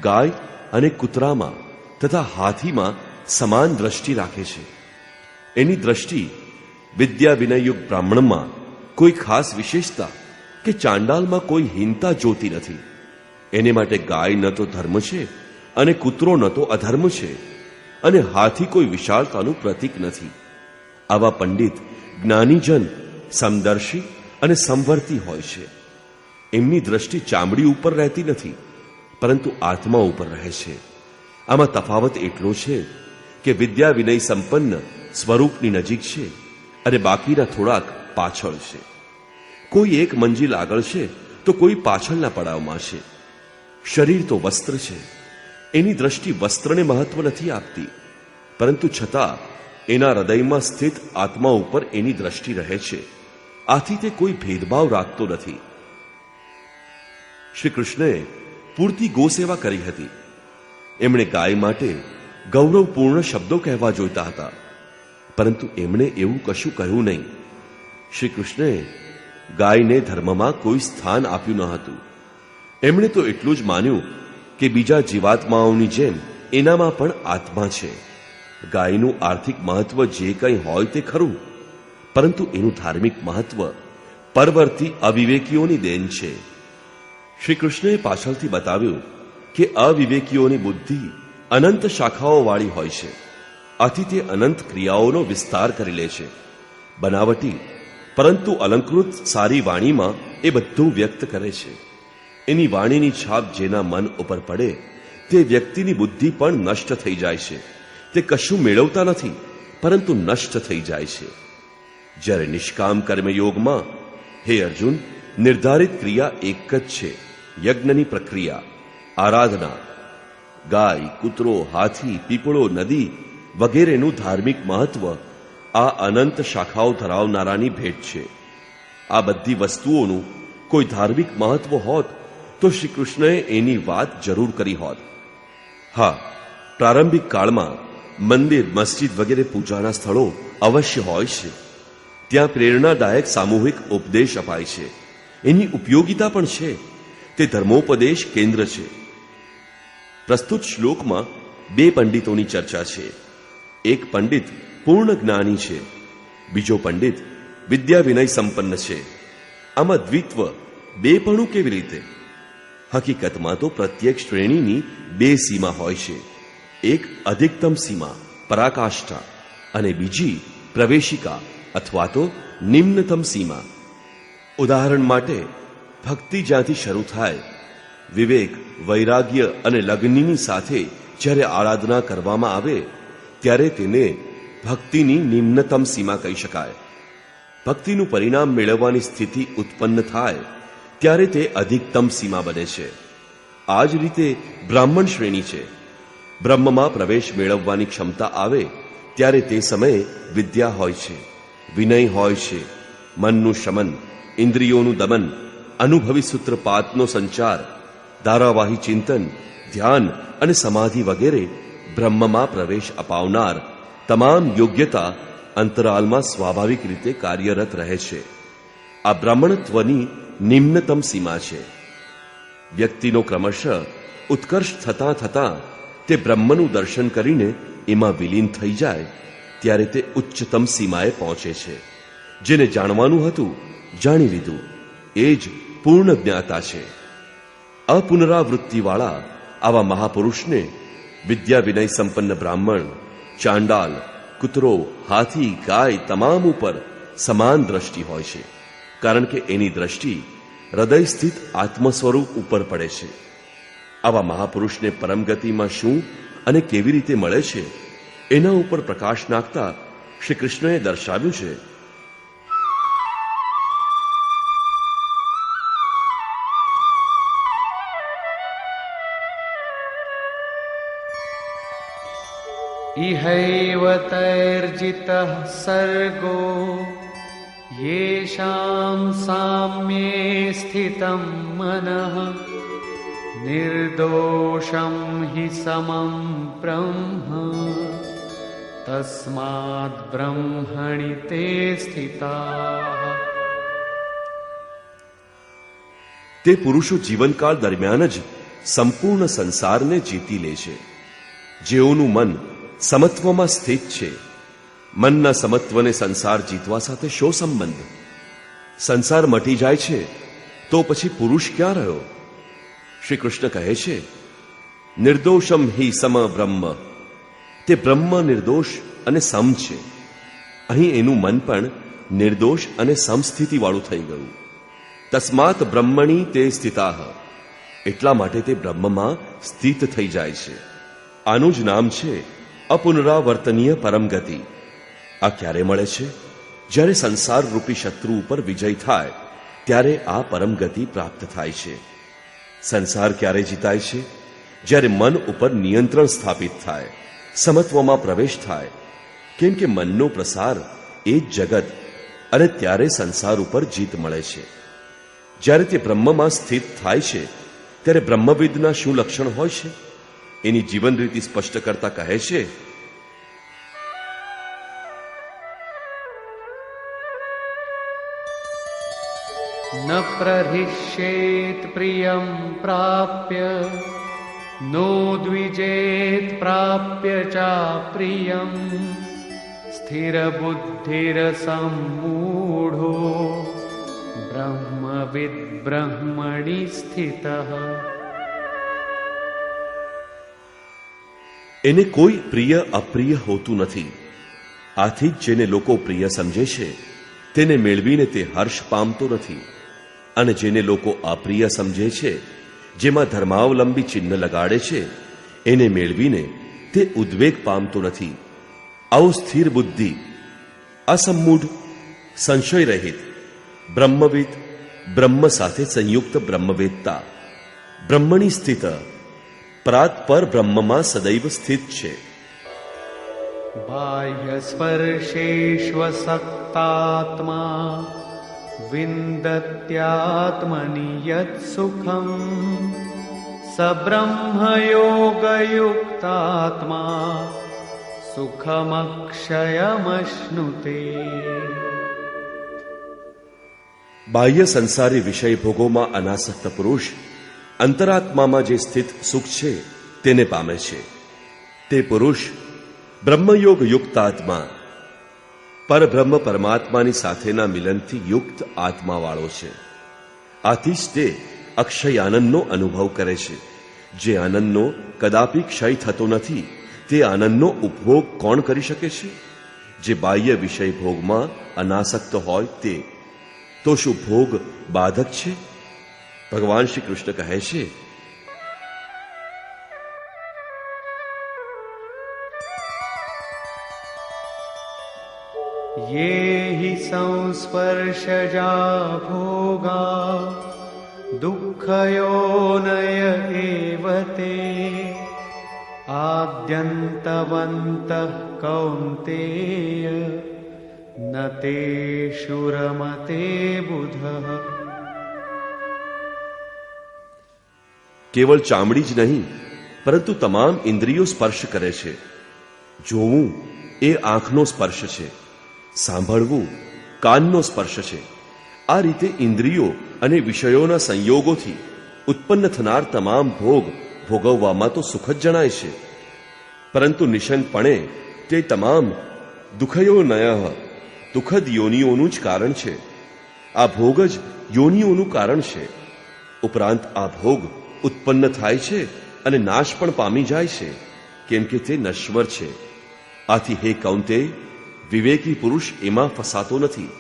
ગાય અને કૂતરામાં તથા હાથીમાં સમાન દ્રષ્ટિ રાખે છે. એની દ્રષ્ટિ વિદ્યા વિનયયુક્ત બ્રાહ્મણમાં કોઈ ખાસ વિશેષતા કે ચાંડાલમાં કોઈ હીનતા જોતી નથી. એને માટે ગાય ન તો ધર્મ છે અને કૂતરો ન તો અધર્મ છે, અને હાથી કોઈ વિશાળતાનું પ્રતીક નથી. આવા પંડિત જ્ઞાનીજન સમદર્શી અને સંવર્તી હોય છે. એમની દ્રષ્ટિ ચામડી ઉપર રહેતી નથી, પરંતુ આત્મા ઉપર રહે છે. આમાં તફાવત એટલો છે કે વિદ્યા વિનય સંપન્ન સ્વરૂપની નજીક છે અને બાકીના થોડાક પાછળ છે. કોઈ એક મંજિલ આગળ છે તો કોઈ પાછળના પડાવમાં છે. શરીર તો વસ્ત્ર છે. એની દ્રષ્ટિ વસ્ત્રને મહત્વ નથી આપતી, પરંતુ છતાં એના હૃદયમાં સ્થિત આત્મા ઉપર એની દ્રષ્ટિ રહે છે. આથી તે કોઈ ભેદભાવ રાખતો નથી. શ્રી કૃષ્ણએ પૂરતી ગોસેવા કરી હતી. એમણે ગાય માટે ગૌરવપૂર્ણ શબ્દો કહેવા જોઈતા હતા, પરંતુ એમણે એવું કશું કહ્યું નહીં. શ્રી કૃષ્ણએ ગાયને ધર્મમાં કોઈ સ્થાન આપ્યું ન હતું. એમણે તો એટલું જ માન્યું કે બીજા જીવાત્માઓની જેમ એનામાં પણ આત્મા છે. ગાયનું આર્થિક મહત્વ જે કંઈ હોય તે ખરું, પરંતુ એનું ધાર્મિક મહત્વ પરવર્તી અવિવેકીઓની દેન છે. શ્રી કૃષ્ણએ પાછળથી બતાવ્યું કે અવિવેકીઓની બુદ્ધિ અનંત શાખાઓવાળી હોય છે. આથી તે અનંત ક્રિયાઓનો વિસ્તાર કરી લે છે. બનાવટી પરંતુ અલંકૃત સારી વાણીમાં એ બધું વ્યક્ત કરે છે. એની વાણીની છાપ જેના મન ઉપર પડે તે વ્યક્તિની બુદ્ધિ પણ નષ્ટ થઈ જાય છે. તે કશું મેળવતા નથી, પરંતુ નષ્ટ થઈ જાય છે. જ્યારે નિષ્કામ કર્મયોગમાં, હે અર્જુન, નિર્ધારિત ક્રિયા એક જ છે, યજ્ઞની પ્રક્રિયા, આરાધના. ગાય, કૂતરો, હાથી, પીપળો, નદી વગેરેનું ધાર્મિક મહત્વ આ અનંત શાખાઓ ધરાવનારાની ભેટ છે. આ બધી વસ્તુઓનું કોઈ ધાર્મિક મહત્વ હોત તો શ્રી કૃષ્ણએ એની વાત જરૂર કરી હોત. હા, પ્રારંભિક કાળમાં મંદિર, મસ્જિદ વગેરે પૂજાના સ્થળો અવશ્ય હોય છે. ત્યાં પ્રેરણાદાયક સામૂહિક ઉપદેશ અપાય છે. એની ઉપયોગિતા પણ છે. તે ધર્મોપદેશ કેન્દ્ર છે. પ્રસ્તુત શ્લોકમાં બે પંડિતોની ચર્ચા છે. એક પંડિત પૂર્ણ જ્ઞાની છે, બીજો પંડિત વિદ્યા વિનય સંપન્ન છે. આમાં દ્વિત્વ, બેપણું કેવી રીતે? હકીકતમાં તો પ્રત્યેક શ્રેણીની બે સીમા હોય છે. એક અધિકતમ સીમા, પરાકાષ્ઠા, અને બીજી પ્રવેશિકા અથવા તો નિમ્નતમ સીમા. ઉદાહરણ માટે, ભક્તિ જ્યાંથી શરૂ થાય, વિવેક, વૈરાગ્ય અને લગ્નની સાથે જ્યારે આરાધના કરવામાં આવે ત્યારે તેને ભક્તિની નિમ્નતમ સીમા કહી શકાય. ભક્તિનું પરિણામ મેળવવાની સ્થિતિ ઉત્પન્ન થાય ત્યારે તે અધિકતમ સીમા બને છે. આ જ રીતે બ્રાહ્મણ શ્રેણી છે. બ્રહ્મમાં પ્રવેશ મેળવવાની ક્ષમતા આવે ત્યારે તે સમયે વિદ્યા હોય છે, વિનય હોય છે, મનનું શમન, ઇન્દ્રિયોનું દમન, અનુભવી સૂત્રપાતનો સંચાર, ધારાવાહી ચિંતન, ધ્યાન અને સમાધિ વગેરે બ્રહ્મમાં પ્રવેશ અપાવનાર તમામ યોગ્યતા અંતરાલમાં સ્વાભાવિક રીતે કાર્યરત રહે છે. આ બ્રાહ્મણત્વની નિમ્નતમ સીમા છે. વ્યક્તિનો ક્રમશઃ ઉત્કર્ષ થતાં થતાં તે બ્રહ્મનું દર્શન કરીને એમાં વિલીન થઈ જાય ત્યારે તે ઉચ્ચતમ સીમાએ પહોંચે છે. જેને જાણવાનું હતું જાણી લીધું, એ જ પૂર્ણ જ્ઞાતા છે. અપુનરાવૃત્તિવાળા આવા મહાપુરુષને વિદ્યા વિનય સંપન્ન બ્રાહ્મણ, ચાંડાલ, કૂતરો, હાથી, ગાય તમામ ઉપર સમાન દ્રષ્ટિ હોય છે. કારણ કે એની દ્રષ્ટિ હૃદય સ્થિત આત્મ સ્વરૂપ ઉપર પડે છે. આવા મહાપુરુષને પરમગતિમાં શું અને કેવી રીતે મળે છે એના ઉપર પ્રકાશ નાખતા શ્રી કૃષ્ણએ દર્શાવ્યું છે. इहैव तैर्जितः सर्गो येषां साम्ये स्थितं मनः निर्दोषं हि समं ब्रह्म तस्माद् ब्रह्मणि ते स्थिताः. તે પુરુષો જીવનકાળ દરમિયાન જ સંપૂર્ણ સંસારને જીતી લે છે. જેઓનું મન સમત્વમાં સ્થિત છે. મનના સમત્વને સંસાર જીતવા સાથે શો સંબંધ? સંસાર મટી જાય છે તો પછી પુરુષ ક્યાં રહ્યો? શ્રી કૃષ્ણ કહે છે, નિર્દોષમ હિ સમ બ્રહ્મ. તે બ્રહ્મ નિર્દોષ અને સમ છે. અહીં એનું મન પણ નિર્દોષ અને સમસ્થિતિવાળું થઈ ગયું. તસ્માત બ્રહ્મણી તે સ્થિતાહ. એટલા માટે તે બ્રહ્મમાં સ્થિત થઈ જાય છે. આનું જ નામ છે અપુનરાવર્તનીય પરમગતિ. આ ક્યારે મળે છે? જ્યારે સંસાર રૂપી શત્રુ ઉપર વિજય થાય ત્યારે આ પરમગતિ પ્રાપ્ત થાય છે. સંસાર ક્યારે જીતાય છે? જ્યારે મન ઉપર નિયંત્રણ સ્થાપિત થાય, સમત્વમાં પ્રવેશ થાય. કેમ કે મનનો પ્રસાર એ જ જગત, અને ત્યારે સંસાર ઉપર જીત મળે છે. જ્યારે તે બ્રહ્મમાં સ્થિત થાય છે ત્યારે બ્રહ્મવિદના શું લક્ષણ હોય છે એની જીવન રીતિ સ્પષ્ટ કરતા કહે છે, न प्रहिष्येत् प्रियं प्राप्य नो द्विजेत् प्राप्य चाप्रियं स्थिरबुद्धिरसम्मूढो ब्रह्मविद् ब्रह्मणि स्थितः. એને કોઈ પ્રિય અપ્રિય હોતું નથી. આથી જ જેને લોકો પ્રિય સમજે છે તેને મેળવીને તે હર્ષ પામતો નથી, અને જેને લોકો અપ્રિય સમજે છે, જેમાં ધર્માવલંબી ચિહ્ન લગાડે છે, એને મેળવીને તે ઉદ્વેગ પામતો નથી. આવો સ્થિર બુદ્ધિ, અસમ્મૂઢ, સંશય રહિત બ્રહ્મવિદ, બ્રહ્મ સાથે સંયુક્ત બ્રહ્મવેદતા, બ્રહ્મણી સ્થિત, પરાત પર બ્રહ્મમાં સદૈવ સ્થિત છે. બાહ્ય સ્પર્શેષ્વસક્તાત્મા વિંદત્યાત્મનિ યત સુખમ સ બ્રહ્મયોગયુક્તાત્મા સુખમક્ષયમશ્નુતે. બાહ્ય સંસારી વિષય ભોગોમાં અનાસક્ત પુરુષ અંતરાત્મામાં જે સ્થિત સુખ છે તેને પામે છે. તે પુરુષ બ્રહ્મયોગ યુક્ત આત્મા, પરબ્રહ્મ પરમાત્માની સાથેના મિલનથી યુક્ત આત્માવાળો છે. આથી જ તે અક્ષય આનંદનો અનુભવ કરે છે. જે આનંદનો કદાપી ક્ષય થતો નથી તે આનંદનો ઉપભોગ કોણ કરી શકે છે? જે બાહ્ય વિષય ભોગમાં અનાસક્ત હોય તે. તો શું ભોગ બાધક છે? ભગવાન શ્રી કૃષ્ણ કહે છે, ये हि संस्पर्शजा भोगा दुःखयोनय एव ते आद्यन्तवन्तः कौन्तेय न तेषु रमते बुधः। કેવળ ચામડી જ નહીં પરંતુ તમામ ઇન્દ્રિયો સ્પર્શ કરે છે. જોવું એ આંખનો સ્પર્શ છે, સાંભળવું કાનનો સ્પર્શ છે. આ રીતે ઇન્દ્રિયો અને વિષયોના સંયોગોથી ઉત્પન્ન થનાર તમામ ભોગ ભોગવવામાં તો સુખ જ જણાય છે, પરંતુ નિશંકપણે તે તમામ દુઃખયોનય દુઃખદ યોનિઓનું જ કારણ છે. આ ભોગ જ યોનિઓનું કારણ છે. ઉપરાંત આ ભોગ ઉત્પન્ન થાય છે અને નાશ પણ પામી જાય છે, કેમ કે તે નશ્વર છે. આથી હે કૌંતેય, વિવેકી પુરુષ એમાં ફસાતો નથી.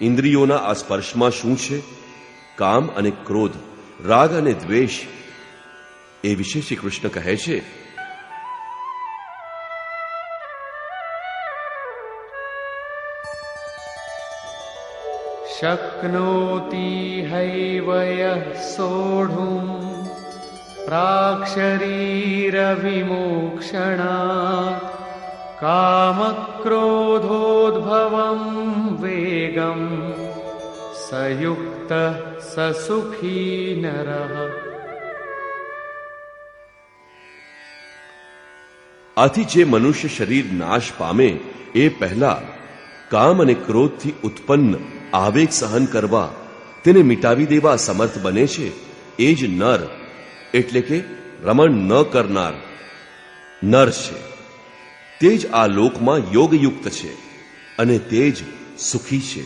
ઇન્દ્રિયોના આ સ્પર્શમાં શું છે? કામ અને ક્રોધ, રાગ અને દ્વેષ. એ વિશે શ્રી કૃષ્ણ કહે છે, શક્નોતિ હૈવ યઃ સોઢું પ્રાક્શરીર વિમોક્ષણાत् કામક્રોધોદ્ભવં વેગં સયુક્તઃ સ સુખી નરઃ। આથી જે મનુષ્ય શરીર નાશ પામે એ પહેલા કામ અને ક્રોધથી ઉત્પન્ન આવેગ સહન કરવા, તેને મિટાવી દેવા સમર્થ બને છે, એ જ નર એટલે કે રમણ ન કરનાર નર છે. તે જ આ લોકમાં યોગયુક્ત છે અને તે જ સુખી છે.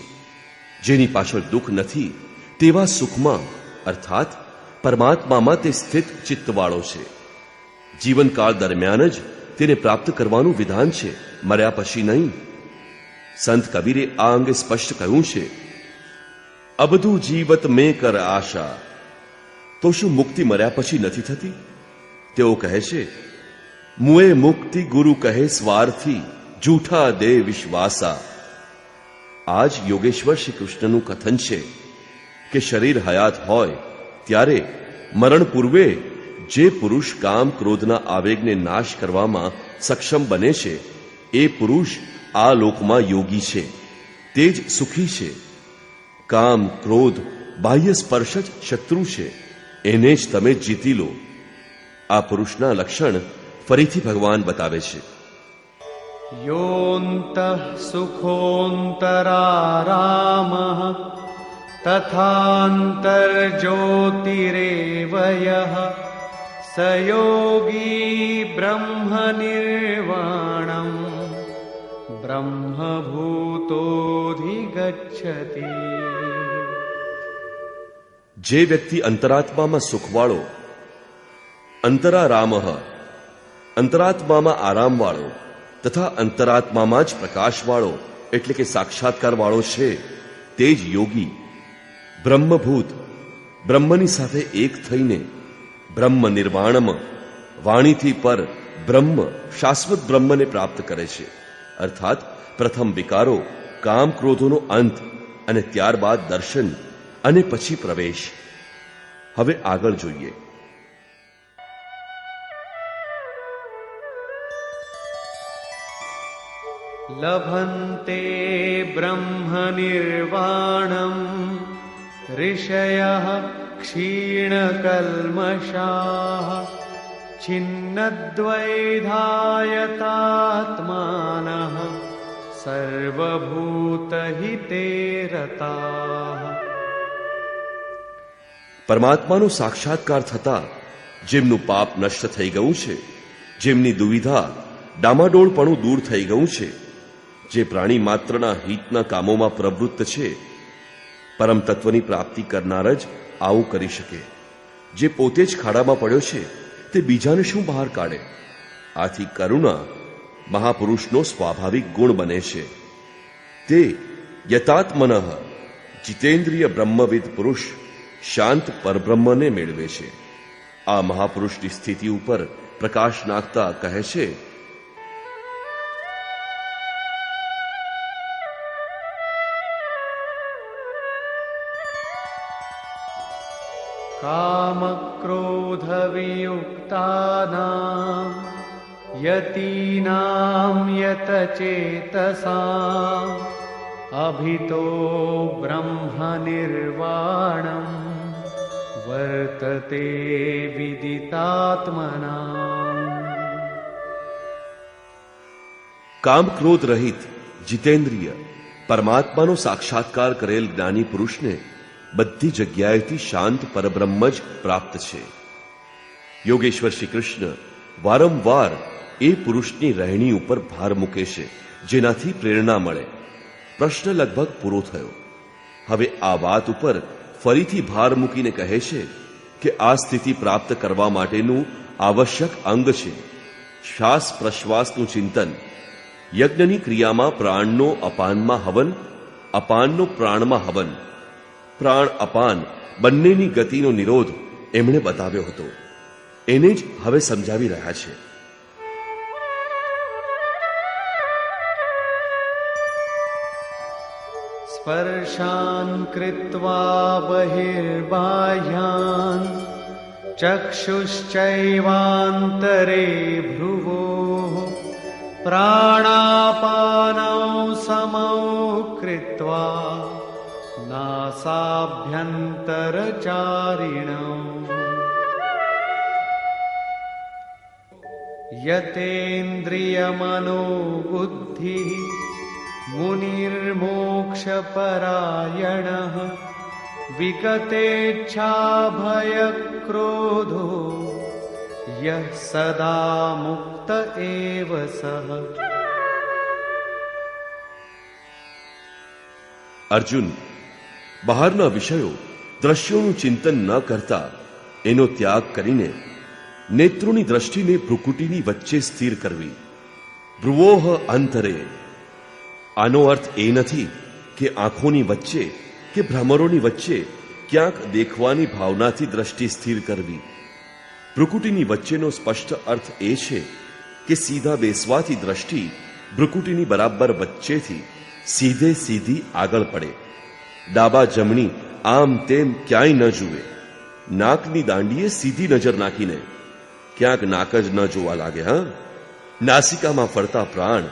જેની પાછળ દુઃખ નથી તેવા સુખમાં અર્થાત પરમાત્મામાં તે સ્થિત ચિત્તવાળો છે. જીવનકાળ દરમિયાન જ તેને પ્રાપ્ત કરવાનું વિધાન છે, મર્યા પછી નહીં. સંત કબીરે આ અંગે સ્પષ્ટ કહ્યું છે, અબધુ જીવત મેં કર આશા. તો શું મુક્તિ મર્યા પછી નથી થતી? તેઓ કહે છે, મુએ મુક્તિ ગુરુ કહે સ્વાર્થી, જૂઠા દે વિશ્વાસા. આજ યોગેશ્વર શ્રી કૃષ્ણનું કથન છે કે શરીર હયાત હોય ત્યારે મરણ પૂર્વે જે પુરુષ કામ ક્રોધના આવેગને નાશ કરવામાં સક્ષમ બને છે, એ પુરુષ આ લોકમાં યોગી છે, તે જ સુખી છે. કામ ક્રોધ બાહ્ય સ્પર્શ જ શત્રુ છે, એને જ તમે જીતી લો. આ પુરુષના લક્ષણ ફરીથી ભગવાન બતાવે છે, યોંતઃ સુખોંતરારામઃ તથાંતર્જ્યોતિરેવ યઃ સ યોગી બ્રહ્મનિર્વાણં બ્રહ્મભૂતોધિગચ્છતિ। જે વ્યક્તિ અંતરાત્મામાં સુખવાળો, અંતરારામઃ અંતરાત્મામાં આરામવાળો તથા અંતરાત્મામાં જ પ્રકાશવાળો એટલે કે સાક્ષાત્કારવાળો છે, તે જ યોગી બ્રહ્મભૂત બ્રહ્મની સાથે એક થઈને બ્રહ્મ નિર્વાણમ વાણીથી પર બ્રહ્મ શાશ્વત બ્રહ્મને પ્રાપ્ત કરે છે. અર્થાત પ્રથમ વિકારો કામ ક્રોધોનો અંત અને ત્યારબાદ દર્શન અને પછી પ્રવેશ. હવે આગળ જોઈએ. લભન્તે બ્રહ્મનિર્વાણં ઋષયઃ ક્ષીણકલ્મષાઃ છિન્નદ્વૈધાયતાત્માનઃ સર્વભૂતહિતે રતાઃ। પરમાત્માનો સાક્ષાત્કાર થતા જેમનું પાપ નષ્ટ થઈ ગયું છે, જેમની દુવિધા ડામાડોળપણું દૂર થઈ ગયું છે, જે પ્રાણી માત્રના હિતના કામોમાં પ્રવૃત્ત છે, પરમ તત્વની પ્રાપ્તિ કરનાર જ આવું કરી શકે. જે પોતે જ ખાડામાં પડ્યો છે તે બીજાને શું બહાર કાઢે? આથી કરુણા મહાપુરુષનો સ્વાભાવિક ગુણ બને છે. તે યતાત્મનઃ જીતેન્દ્રિય બ્રહ્મવિદ પુરુષ શાંત પરબ્રહ્મને મેળવે છે. આ મહાપુરુષની સ્થિતિ ઉપર પ્રકાશ નાખતા કહે છે, कामक्रोधवियुक्तानां यतीनां यतचेतसाम् अभितो ब्रह्मनिर्वाणं वर्तते विदितात्मनाम्। કામ ક્રોધ રહિત જીતેન્દ્રિય પરમાત્માનો સાક્ષાત્કાર કરેલ જ્ઞાની પુરુષને બધી જગ્યાએથી શાંત પરબ્રહ્મ જ પ્રાપ્ત છે. યોગેશ્વર શ્રી કૃષ્ણ વારંવાર એ પુરુષની રહેણી ઉપર ભાર મૂકે છે, જેનાથી પ્રેરણા મળે. પ્રશ્ન લગભગ પૂરો થયો. હવે આ વાત ઉપર ફરીથી ભાર મૂકીને કહે છે કે આ સ્થિતિ પ્રાપ્ત કરવા માટેનું આવશ્યક અંગ છે શ્વાસ પ્રશ્વાસનું ચિંતન. યજ્ઞની ક્રિયામાં પ્રાણનો અપાનમાં હવન, અપાનનો પ્રાણમાં હવન, પ્રાણ અપાન બંનેની ગતિનો નિરોધ એમણે બતાવ્યો હતો. એને જ હવે સમજાવી રહ્યા છે. સ્પર્શાન કૃત્વા બહિર્બાહ્યાન ચક્ષુશ્ચૈવાંતરે ભ્રુવોઃ પ્રાણાપાનૌ સમૌ કૃત્વા નાસાભ્યંતરચારિણૌ યતેન્દ્રિયમનોબુદ્ધિ મુનિર્મોક્ષપરાયણઃ વિગતેચ્છાભયક્રોધો યઃ સદા મુક્ત એવ સઃ. અર્જુન, બહારના વિષયો દ્રશ્યોનું ચિંતન ન કરતા એનો ત્યાગ કરીને નેત્રોની દ્રષ્ટિને ભ્રુકુટીની વચ્ચે સ્થિર કરવી. ભ્રુવોઃ અંતરે. આનો અર્થ એ નથી કે આંખોની વચ્ચે કે ભ્રમરોની વચ્ચે ક્યાંક દેખવાની ભાવનાથી દ્રષ્ટિ સ્થિર કરવી. ભ્રુકુટીની વચ્ચેનો સ્પષ્ટ અર્થ એ છે કે સીધા બેસવાથી દ્રષ્ટિ ભ્રુકુટીની બરાબર વચ્ચેથી સીધે સીધી આગળ પડે. ડાબા જમણી આમ તેમ ક્યાંય ન જુએ. નાકની દાંડીએ સીધી નજર નાખીને ક્યાંક નાક જ ન જોવા લાગે. હા, નાસિકામાં ફરતા પ્રાણ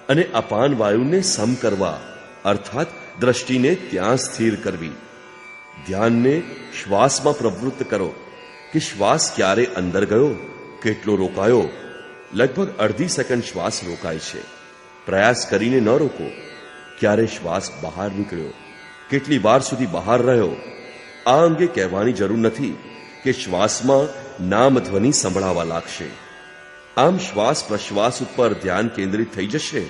અને અપાન વાયુને સમ કરવા, અર્થાત દ્રષ્ટિને ત્યાં સ્થિર કરવી. ધ્યાનને શ્વાસમાં પ્રવૃત્ત કરો કે શ્વાસ ક્યારે અંદર ગયો, કેટલો રોકાયો. લગભગ અડધી સેકન્ડ શ્વાસ રોકાય છે. પ્રયાસ કરીને ન રોકો. ક્યારે શ્વાસ બહાર નીકળ્યો, કેટલી વાર સુધી બહાર રહ્યો. આ અંગે કહેવાની જરૂર નથી કે શ્વાસમાં નામ ધ્વનિ સંભળાવા લાગશે. આમ શ્વાસ પ્રશ્વાસ ઉપર ધ્યાન કેન્દ્રિત થઈ જશે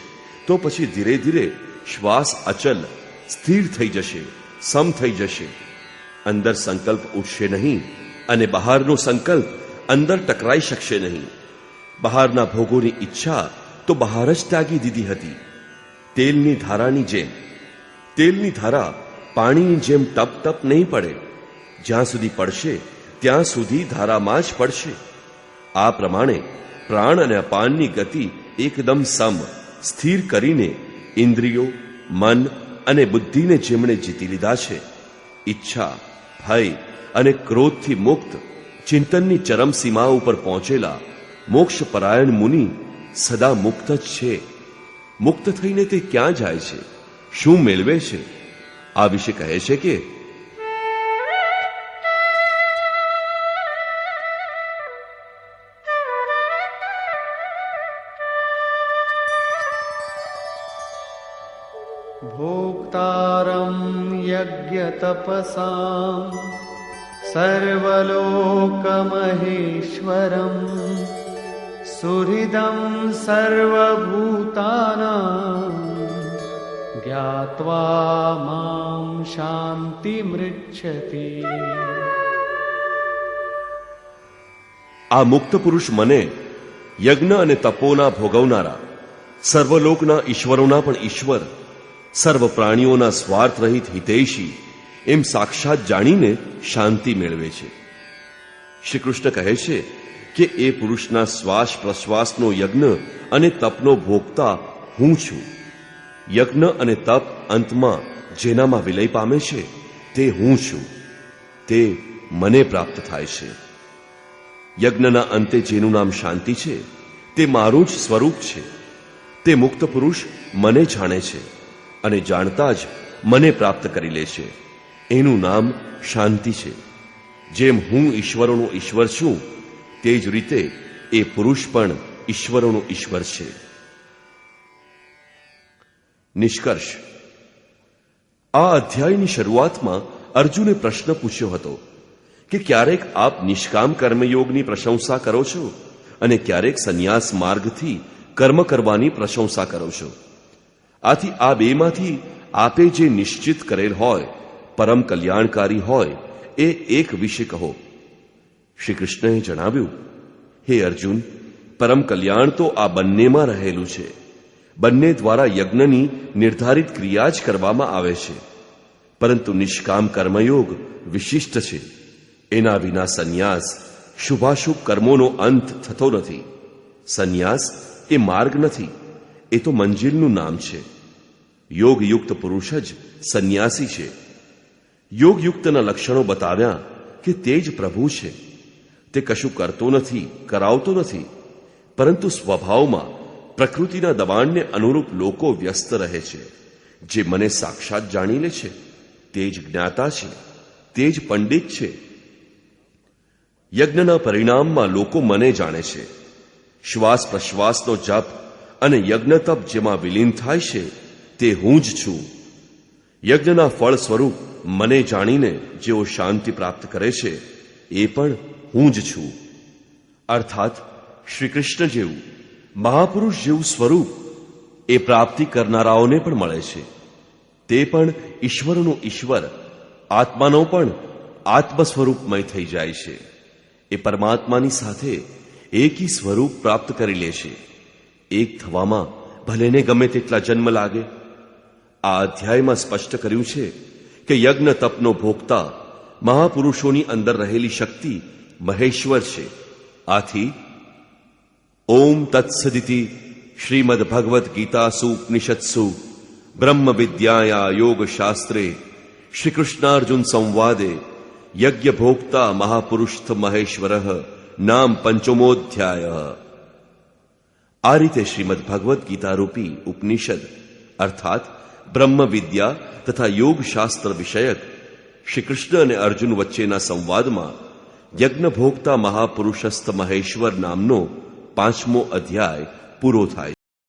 તો પછી ધીરે ધીરે શ્વાસ અચલ સ્થિર થઈ જશે, સમ થઈ જશે. અંદર સંકલ્પ ઉઠશે નહીં અને બહારનો સંકલ્પ અંદર ટકરાઈ શકશે નહીં. બહારના ભોગોની ઈચ્છા તો બહાર જ ત્યાગી દીધી હતી. તેલની ધારાની જેમ. તેલની ધારા પાણીની જેમ ટપ ટપ નહીં પડે. જ્યાં સુધી પડશે ત્યાં સુધી ધારામાં જ પડશે. આ પ્રમાણે પ્રાણ અને અપાનની ગતિ એકદમ સમ સ્થિર કરીને ઇન્દ્રિયો, મન અને બુદ્ધિને જેમણે જીતી લીધા છે, ઈચ્છા, ભય અને ક્રોધથી મુક્ત, ચિંતનની ચરમસીમા ઉપર પહોંચેલા મોક્ષપરાયણ મુનિ સદા મુક્ત જ છે. મુક્ત થઈને તે ક્યાં જાય છે, શું મેળવે છે, આ વિશે કહે છે કે ભોક્તારં યજ્ઞતપસાં સર્વલોકમહેશ્વરં સુહૃદં સર્વભૂતાનાં જ્ઞાત્વા માં શાન્તિમૃચ્છતિ. આ મુક્ત પુરુષ મને યજ્ઞ અને તપોના ભોગવનારા, સર્વલોકના ઈશ્વરોના પણ ઈશ્વર, સર્વ પ્રાણીઓના સ્વાર્થ રહિત હિતૈષી એમ સાક્ષાત જાણીને શાંતિ મેળવે છે. શ્રી કૃષ્ણ કહે છે કે એ પુરુષના શ્વાસ પ્રશ્વાસનો યજ્ઞ અને તપનો ભોગતા હું છું. યજ્ઞ અને તપ અંતમાં જેનામાં વિલય પામે છે તે હું છું. તે મને પ્રાપ્ત થાય છે. યજ્ઞના અંતે જેનું નામ શાંતિ છે તે મારું જ સ્વરૂપ છે. તે મુક્ત પુરુષ મને જાણે છે અને જાણતા જ મને પ્રાપ્ત કરી લે છે. એનું નામ શાંતિ છે. જેમ હું ઈશ્વરોનો ઈશ્વર છું તે જ રીતે એ પુરુષ પણ ઈશ્વરોનો ઈશ્વર છે. નિષ્કર્ષ. આ અધ્યાયની શરૂઆતમાં અર્જુને પ્રશ્ન પૂછ્યો હતો કે ક્યારેક આપ નિષ્કામ કર્મયોગની પ્રશંસા કરો છો અને ક્યારેક સંન્યાસ માર્ગથી કર્મ કરવાની પ્રશંસા કરો છો. આથી આ બેમાંથી આપે જે નિશ્ચિત કરેલ હોય, પરમ કલ્યાણકારી હોય, એ એક વિશે કહો. શ્રી કૃષ્ણએ જણાવ્યું, હે અર્જુન, પરમ કલ્યાણ તો આ બંનેમાં રહેલું છે. બંને દ્વારા યજ્ઞની નિર્ધારિત ક્રિયા જ કરવામાં આવે છે, પરંતુ નિષ્કામ કર્મયોગ વિશિષ્ટ છે. એના વિના સંન્યાસ, શુભાશુભ કર્મોનો અંત થતો નથી. સંન્યાસ એ માર્ગ નથી, એ તો મંજિલનું નામ છે. યોગયુક્ત પુરુષ જ સંન્યાસી છે. યોગયુક્તના લક્ષણો બતાવ્યા કે તે જ પ્રભુ છે. તે કશું કરતો નથી, કરાવતો નથી, પરંતુ સ્વભાવમાં પ્રકૃતિના દબાણને અનુરૂપ લોકો વ્યસ્ત રહે છે. જે મને સાક્ષાત જાણી લે છે તે જ જ્ઞાતા છે, તે જ પંડિત છે. યજ્ઞના પરિણામમાં લોકો મને જાણે છે. શ્વાસ પ્રશ્વાસનો જપ અને યજ્ઞ તપ જેમાં વિલીન થાય છે તે હું જ છું. યજ્ઞના ફળ સ્વરૂપ મને જાણીને જેઓ શાંતિ પ્રાપ્ત કરે છે એ પણ હું જ છું. અર્થાત શ્રી કૃષ્ણ જેવું મહાપુરુષ જેવું સ્વરૂપ એ પ્રાપ્તિ કરનારાઓને પણ મળે છે. તે પણ ઈશ્વરનો ઈશ્વર, આત્માનો પણ આત્મ સ્વરૂપમય થઈ જાય છે. એ પરમાત્માની સાથે એકી સ્વરૂપ પ્રાપ્ત કરી લે છે. એક થવામાં ભલેને ગમે તેટલા જન્મ લાગે. આ અધ્યાયમાં સ્પષ્ટ કર્યું છે કે યજ્ઞ તપનો ભોગતા મહાપુરુષોની અંદર રહેલી શક્તિ મહેશ્વર છે. આથી ઓમ તત્સદિતિ શ્રીમદ ભગવદ્ ગીતાસુ ઉપનિષત્સુ બ્રહ્મ વિદ્યાયા યોગ શાસ્ત્રે શ્રી કૃષ્ણાર્જુન સંવાદે યજ્ઞ ભોક્તા મહાપુરુષ મહેશ્વર નામ પંચમોધ્યાય. આ રીતે શ્રીમદ ભગવદ્ ગીતા રૂપી ઉપનિષદ અર્થાત બ્રહ્મ વિદ્યા તથા યોગ શાસ્ત્ર વિષયક શ્રી કૃષ્ણ અને અર્જુન વચ્ચેના સંવાદમાં યજ્ઞ ભોગતા મહાપુરુષસ્થ મહેશ્વર નામનો 5મો અધ્યાય પૂરો થાય